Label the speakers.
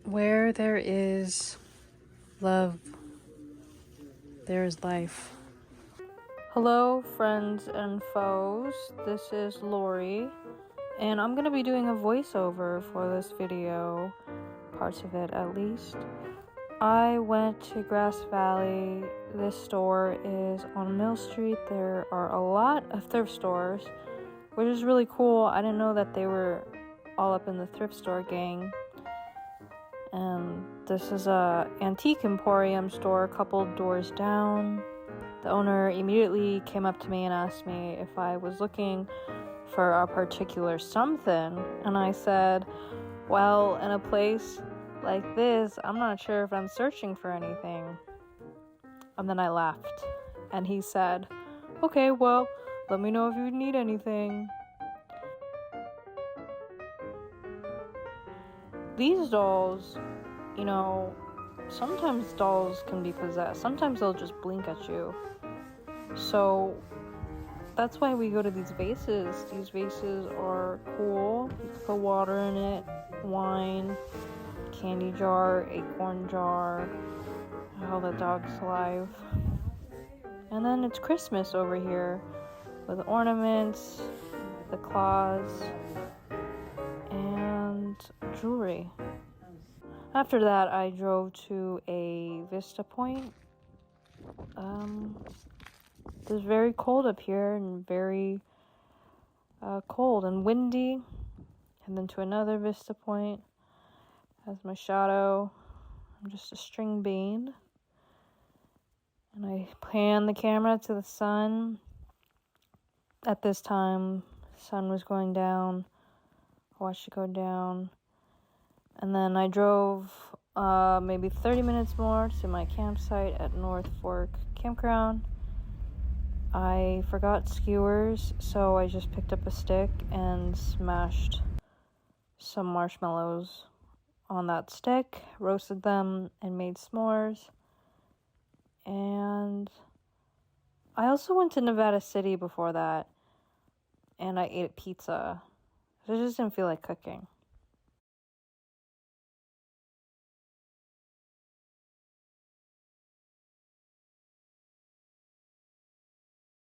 Speaker 1: Where there is love, there is life. Hello, friends and foes. This is Lori, and I'm going to be doing a voiceover for this video, parts of it at least. I went to Grass Valley. This store is on Mill Street. There are a lot of thrift stores, which is really cool. I didn't know that they were all up in the thrift store gang. And this is a antique Emporium store a couple doors down. The owner immediately came up to me and asked me if I was looking for a particular something. And I said, well, in a place like this, I'm not sure if I'm searching for anything. And then I laughed. And he said, okay, well, let me know if you need anything. These dolls, sometimes dolls can be possessed. Sometimes they'll just blink at you. So that's why we go to these vases. These vases are cool. You can put water in it, wine, candy jar, acorn jar. Oh, the dog's alive. And then it's Christmas over here with ornaments, the claws, and jewelry. After that, I drove to a Vista Point. It's very cold up here and very cold and windy. And then to another Vista Point as my shadow. I'm just a string bean. And I pan the camera to the sun. At this time, the sun was going down. I watched it go down. And then I drove maybe 30 minutes more to my campsite at North Fork Campground. I forgot skewers, so I just picked up a stick and smashed some marshmallows on that stick, roasted them, and made s'mores. And I also went to Nevada City before that, and I ate pizza. I just didn't feel like cooking.